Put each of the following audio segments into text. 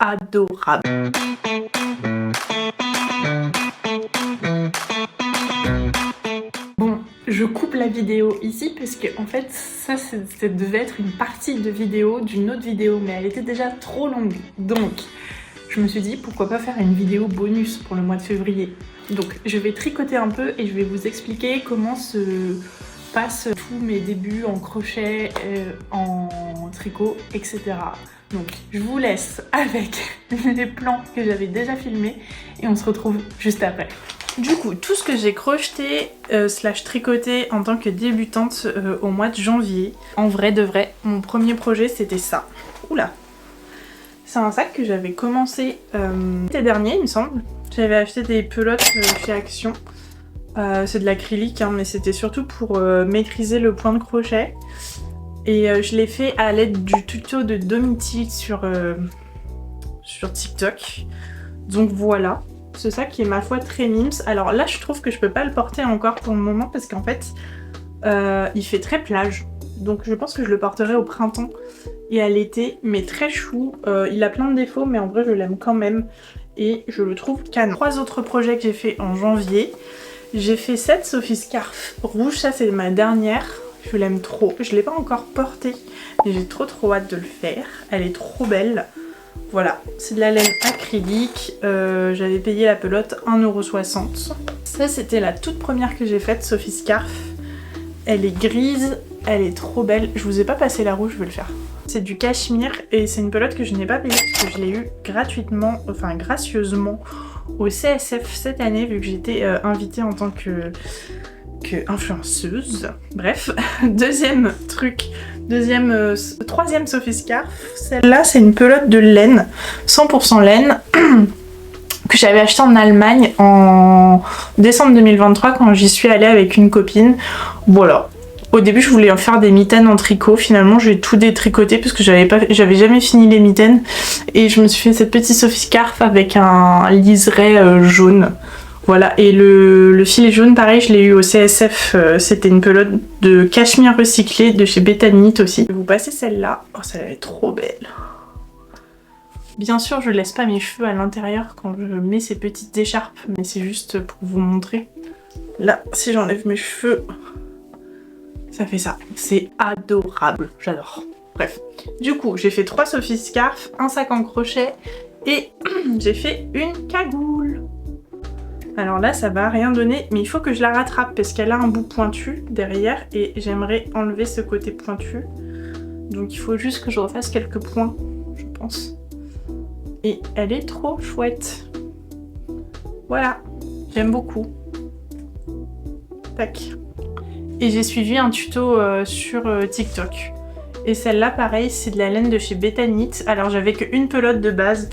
adorable. Bon, je coupe la vidéo ici parce que en fait ça devait être une partie de vidéo d'une autre vidéo, mais elle était déjà trop longue. Donc je me suis dit pourquoi pas faire une vidéo bonus pour le mois de février. Donc je vais tricoter un peu et je vais vous expliquer comment se passent tous mes débuts en crochet, en tricot, etc. Donc je vous laisse avec les plans que j'avais déjà filmés et on se retrouve juste après. Du coup, tout ce que j'ai crocheté slash tricoté en tant que débutante au mois de janvier, en vrai de vrai, mon premier projet c'était ça. Oula! C'est un sac que j'avais commencé l'été dernier, il me semble. J'avais acheté des pelotes chez Action. C'est de l'acrylique, hein, mais c'était surtout pour maîtriser le point de crochet. Et je l'ai fait à l'aide du tuto de Domitille sur TikTok. Donc voilà, ce sac qui est ma foi très mimes. Alors là, je trouve que je peux pas le porter encore pour le moment parce qu'en fait, il fait très plage. Donc je pense que je le porterai au printemps et à l'été, mais très chou. Il a plein de défauts, mais en vrai, je l'aime quand même. Et je le trouve canon. 3 autres projets que j'ai fait en janvier. J'ai fait cette Sophie Scarf rouge, ça c'est ma dernière. Je l'aime trop. Je l'ai pas encore portée, mais j'ai trop hâte de le faire. Elle est trop belle. Voilà, c'est de la laine acrylique. J'avais payé la pelote 1,60 €. Ça c'était la toute première que j'ai faite, Sophie Scarf. Elle est grise, elle est trop belle. Je vous ai pas passé la rouge, je vais le faire. C'est du cachemire et c'est une pelote que je n'ai pas payée parce que je l'ai eu gratuitement, enfin gracieusement au CSF cette année vu que j'étais invitée en tant que influenceuse. Bref, troisième Sophie Scarf. Celle-là c'est une pelote de laine, 100% laine que j'avais acheté en Allemagne en décembre 2023 quand j'y suis allée avec une copine. Voilà. Au début je voulais en faire des mitaines en tricot, finalement j'ai tout détricoté parce que j'avais jamais fini les mitaines et je me suis fait cette petite Sophie Scarf avec un liseré jaune. Voilà, et le filet jaune pareil je l'ai eu au CSF, c'était une pelote de cachemire recyclé de chez Betanit aussi. Je vais vous passer celle-là, oh celle-là est trop belle. Bien sûr je laisse pas mes cheveux à l'intérieur quand je mets ces petites écharpes, mais c'est juste pour vous montrer. Là si j'enlève mes cheveux, ça fait ça. C'est adorable, j'adore. Bref, du coup j'ai fait 3 Sophie Scarf, un sac en crochet et j'ai fait une cagoule. Alors là ça va rien donner, mais il faut que je la rattrape parce qu'elle a un bout pointu derrière et j'aimerais enlever ce côté pointu. Donc il faut juste que je refasse quelques points, je pense. Et elle est trop chouette. Voilà, j'aime beaucoup. Tac. Et j'ai suivi un tuto sur TikTok. Et celle-là, pareil, c'est de la laine de chez Betanit. Alors j'avais qu'une pelote de base.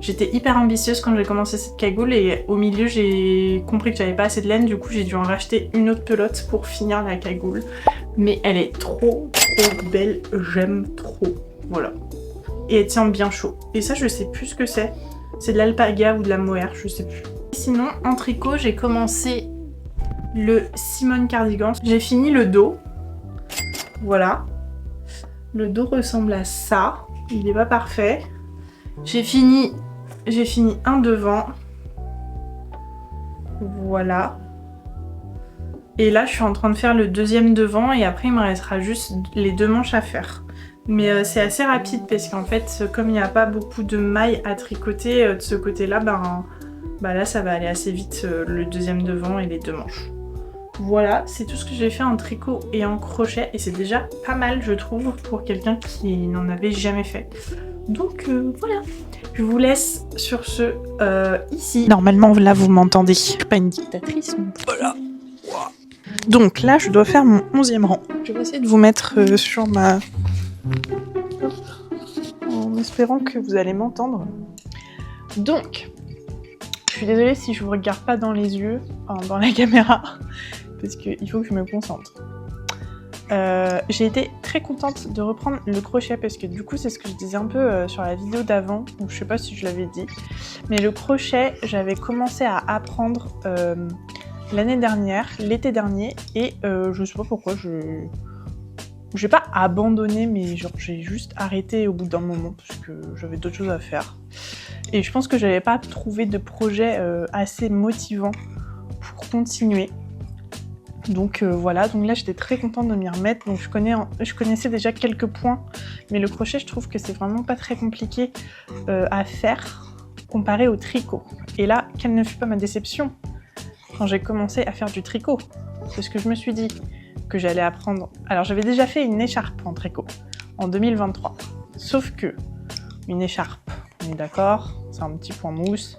J'étais hyper ambitieuse quand j'ai commencé cette cagoule et au milieu j'ai compris que j'avais pas assez de laine. Du coup j'ai dû en racheter une autre pelote pour finir la cagoule. Mais elle est trop belle, j'aime trop. Voilà. Et elle tient bien chaud. Et ça je sais plus ce que c'est. C'est de l'alpaga ou de la mohair, je sais plus. Sinon en tricot j'ai commencé le Simone Cardigan. J'ai fini le dos. Voilà. Le dos ressemble à ça. Il n'est pas parfait. J'ai fini un devant. Voilà. Et là je suis en train de faire le deuxième devant et après il me restera juste les 2 manches à faire. Mais c'est assez rapide parce qu'en fait comme il n'y a pas beaucoup de mailles à tricoter de ce côté là, bah là ça va aller assez vite le deuxième devant et les 2 manches. Voilà, c'est tout ce que j'ai fait en tricot et en crochet et c'est déjà pas mal je trouve pour quelqu'un qui n'en avait jamais fait. Donc voilà, je vous laisse sur ce ici. Normalement là vous m'entendez, je suis pas une dictatrice, mais voilà. Donc là je dois faire mon 11e rang. Je vais essayer de vous mettre sur ma... en espérant que vous allez m'entendre. Donc, je suis désolée si je vous regarde pas dans les yeux, enfin, dans la caméra, parce qu'il faut que je me concentre. J'ai été très contente de reprendre le crochet parce que du coup c'est ce que je disais un peu sur la vidéo d'avant, ou je sais pas si je l'avais dit, mais le crochet j'avais commencé à apprendre l'année dernière, l'été dernier, et je sais pas pourquoi J'ai pas abandonné, mais genre j'ai juste arrêté au bout d'un moment parce que j'avais d'autres choses à faire. Et je pense que j'avais pas trouvé de projet assez motivant pour continuer. Donc voilà, donc là j'étais très contente de m'y remettre. Donc je connaissais déjà quelques points, mais le crochet je trouve que c'est vraiment pas très compliqué à faire comparé au tricot. Et là, quelle ne fut pas ma déception quand j'ai commencé à faire du tricot, parce que je me suis dit que j'allais apprendre... Alors j'avais déjà fait une écharpe en tricot en 2023, sauf que une écharpe, on est d'accord, c'est un petit point mousse,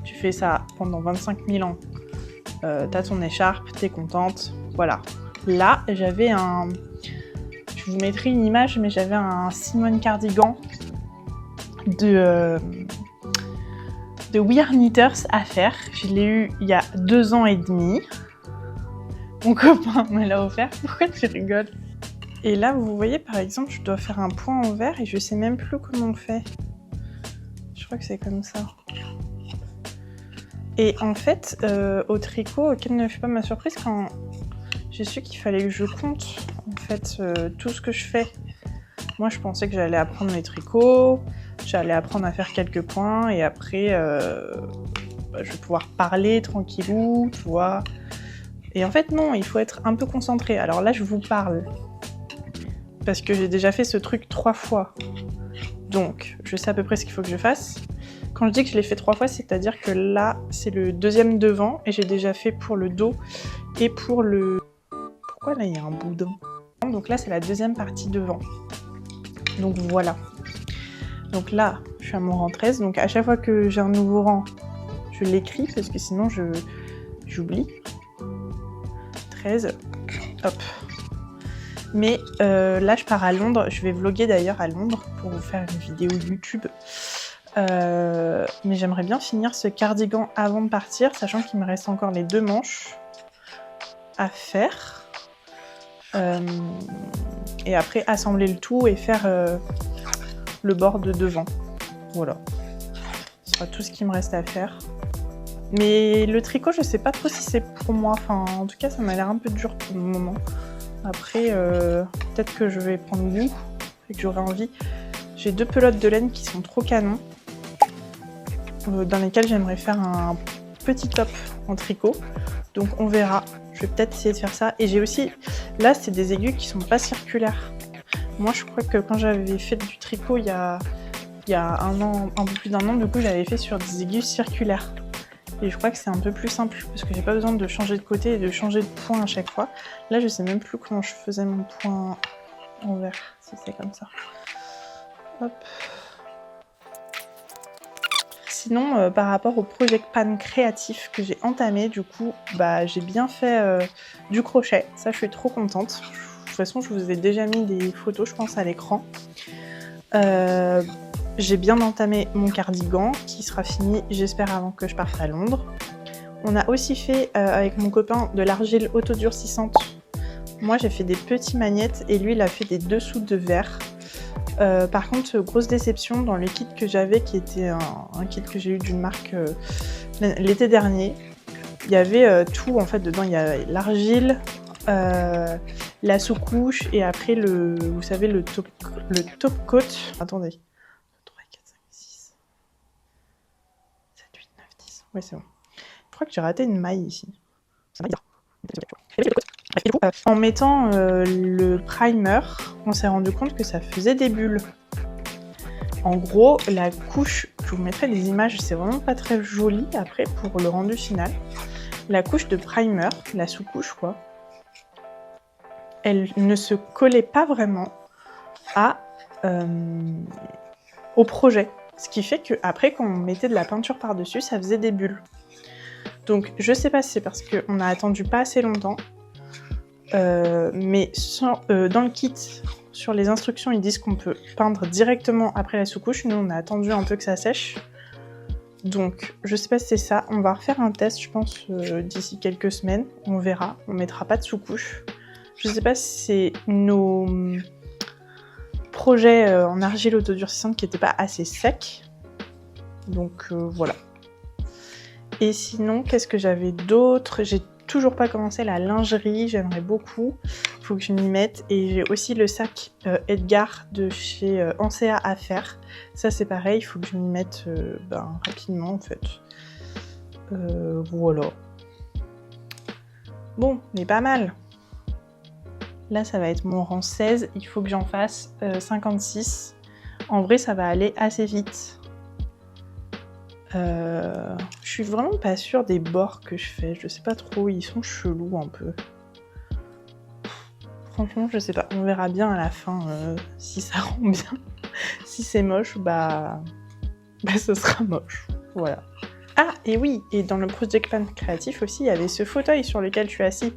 tu fais ça pendant 25 000 ans, t'as ton écharpe, t'es contente, voilà. Là, j'avais un... Je vous mettrai une image, mais j'avais un Simone Cardigan de We Are Knitters à faire. Je l'ai eu il y a 2 ans et demi. Mon copain me l'a offert. Pourquoi tu rigoles? Et là, vous voyez, par exemple, je dois faire un point en vert et je sais même plus comment on fait. Je crois que c'est comme ça. Et en fait, au tricot, quelle ne fut pas ma surprise quand j'ai su qu'il fallait que je compte en fait tout ce que je fais. Moi, je pensais que j'allais apprendre les tricots, j'allais apprendre à faire quelques points et après, je vais pouvoir parler tranquillou, tu vois. Et en fait, non, il faut être un peu concentré. Alors là, je vous parle parce que j'ai déjà fait ce truc 3 fois. Donc, je sais à peu près ce qu'il faut que je fasse. Quand je dis que je l'ai fait 3 fois, c'est-à-dire que là, c'est le deuxième devant et j'ai déjà fait pour le dos et pour le... Pourquoi là, il y a un boudin? Donc là, c'est la deuxième partie devant. Donc voilà. Donc là, je suis à mon rang 13. Donc à chaque fois que j'ai un nouveau rang, je l'écris parce que sinon, j'oublie. 13. Hop. Mais là, je pars à Londres. Je vais vlogger d'ailleurs à Londres pour vous faire une vidéo YouTube. Mais j'aimerais bien finir ce cardigan avant de partir, sachant qu'il me reste encore les 2 manches à faire. Et après, assembler le tout et faire le bord de devant. Voilà. Ce sera tout ce qui me reste à faire. Mais le tricot, je sais pas trop si c'est pour moi. Enfin, en tout cas, ça m'a l'air un peu dur pour le moment. Après, peut-être que je vais prendre goût et que j'aurai envie. J'ai 2 pelotes de laine qui sont trop canons, dans lesquelles j'aimerais faire un petit top en tricot. Donc on verra. Je vais peut-être essayer de faire ça. Et j'ai aussi... Là, c'est des aiguilles qui sont pas circulaires. Moi, je crois que quand j'avais fait du tricot il y a 1 an, un peu plus d'1 an, du coup, j'avais fait sur des aiguilles circulaires. Et je crois que c'est un peu plus simple parce que j'ai pas besoin de changer de côté et de changer de point à chaque fois. Là, je sais même plus comment je faisais mon point envers, si c'est comme ça. Hop. Sinon, par rapport au Project Pan créatif que j'ai entamé, du coup, bah, j'ai bien fait du crochet. Ça, je suis trop contente. De toute façon, je vous ai déjà mis des photos, je pense, à l'écran. J'ai bien entamé mon cardigan qui sera fini, j'espère, avant que je parte à Londres. On a aussi fait avec mon copain de l'argile autodurcissante. Moi, j'ai fait des petits magnettes et lui, il a fait des dessous de verre. Par contre, grosse déception dans le kit que j'avais, qui était un kit que j'ai eu d'une marque l'été dernier. Il y avait tout en fait dedans. Il y a l'argile, la sous-couche et après vous savez, le top coat. Attendez. 3, 4, 5, 6, 7, 8, 9, 10. Ouais, c'est bon. Je crois que j'ai raté une maille ici. Ça va dire. En mettant le primer, on s'est rendu compte que ça faisait des bulles. En gros, la couche, je vous mettrai des images, c'est vraiment pas très joli après pour le rendu final. La couche de primer, la sous-couche quoi, elle ne se collait pas vraiment au projet. Ce qui fait qu'après, quand on mettait de la peinture par-dessus, ça faisait des bulles. Donc je sais pas si c'est parce qu'on a attendu pas assez longtemps, mais dans le kit, sur les instructions, ils disent qu'on peut peindre directement après la sous-couche. Nous, on a attendu un peu que ça sèche. Donc, je sais pas si c'est ça. On va refaire un test, je pense, d'ici quelques semaines. On verra. On mettra pas de sous-couche. Je sais pas si c'est nos projets en argile autodurcissante qui n'étaient pas assez secs. Donc, voilà. Et sinon, qu'est-ce que j'avais d'autre? J'ai toujours pas commencé la lingerie, j'aimerais beaucoup. faut que je m'y mette. Et j'ai aussi le sac Edgar de chez Ansea à faire. Ça c'est pareil, il faut que je m'y mette rapidement en fait. Voilà. Bon, mais pas mal. Là ça va être mon rang 16, il faut que j'en fasse 56. En vrai ça va aller assez vite. Je suis vraiment pas sûre des bords que je fais, je sais pas trop, ils sont chelous un peu. Franchement, je sais pas, on verra bien à la fin si ça rend bien. Si c'est moche, bah ce sera moche, voilà. Ah, et oui, et dans le Project Pan créatif aussi, il y avait ce fauteuil sur lequel je suis assis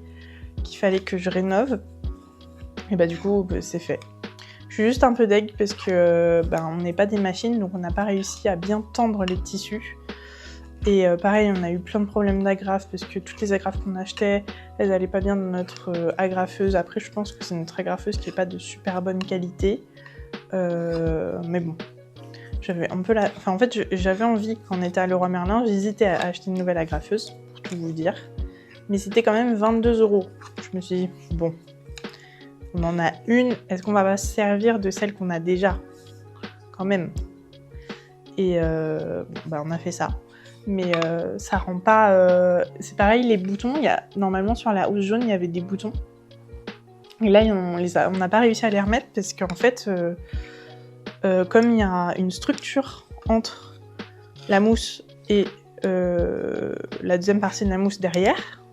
qu'il fallait que je rénove. Et bah du coup, c'est fait. Je suis juste un peu deg parce que on n'est pas des machines, donc on n'a pas réussi à bien tendre les tissus. Et pareil, on a eu plein de problèmes d'agrafe parce que toutes les agrafes qu'on achetait, elles allaient pas bien dans notre agrafeuse. Après, je pense que c'est notre agrafeuse qui est pas de super bonne qualité. Mais bon, j'avais un peu la... Enfin, en fait, j'avais envie, quand on était à Leroy Merlin, j'hésitais à acheter une nouvelle agrafeuse, pour tout vous dire. Mais c'était quand même 22 €. Je me suis dit, bon, on en a une, est-ce qu'on va pas se servir de celle qu'on a déjà? Quand même. Et on a fait ça. Mais ça rend pas... C'est pareil, les boutons, normalement sur la housse jaune, il y avait des boutons. Et là, on n'a pas réussi à les remettre parce qu'en fait, comme il y a une structure entre la mousse et la deuxième partie de la mousse derrière,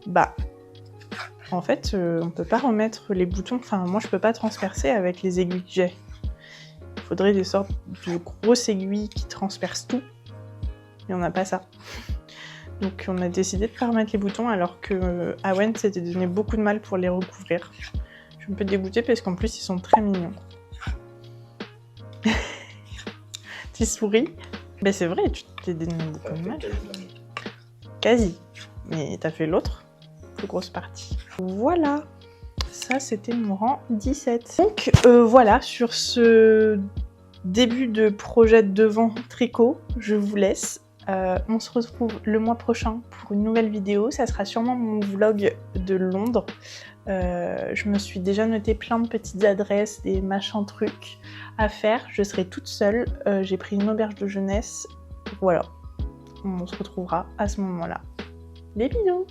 en fait, on peut pas remettre les boutons. Enfin, moi, je peux pas transpercer avec les aiguilles que j'ai. Il faudrait des sortes de grosses aiguilles qui transpercent tout. Et on n'a pas ça. Donc on a décidé de pas remettre les boutons alors que Awen s'était donné beaucoup de mal pour les recouvrir. Je suis un peu dégoûtée parce qu'en plus ils sont très mignons. Tu souris? Ben c'est vrai, tu t'es donné beaucoup de mal. Quasi. Mais t'as fait l'autre, plus grosse partie. Voilà. Ça c'était mon rang 17. Donc voilà, sur ce début de projet devant tricot, je vous laisse. On se retrouve le mois prochain pour une nouvelle vidéo. Ça sera sûrement mon vlog de Londres. Je me suis déjà noté plein de petites adresses, des machins trucs à faire. Je serai toute seule. J'ai pris une auberge de jeunesse. Voilà. On se retrouvera à ce moment-là. Des bisous!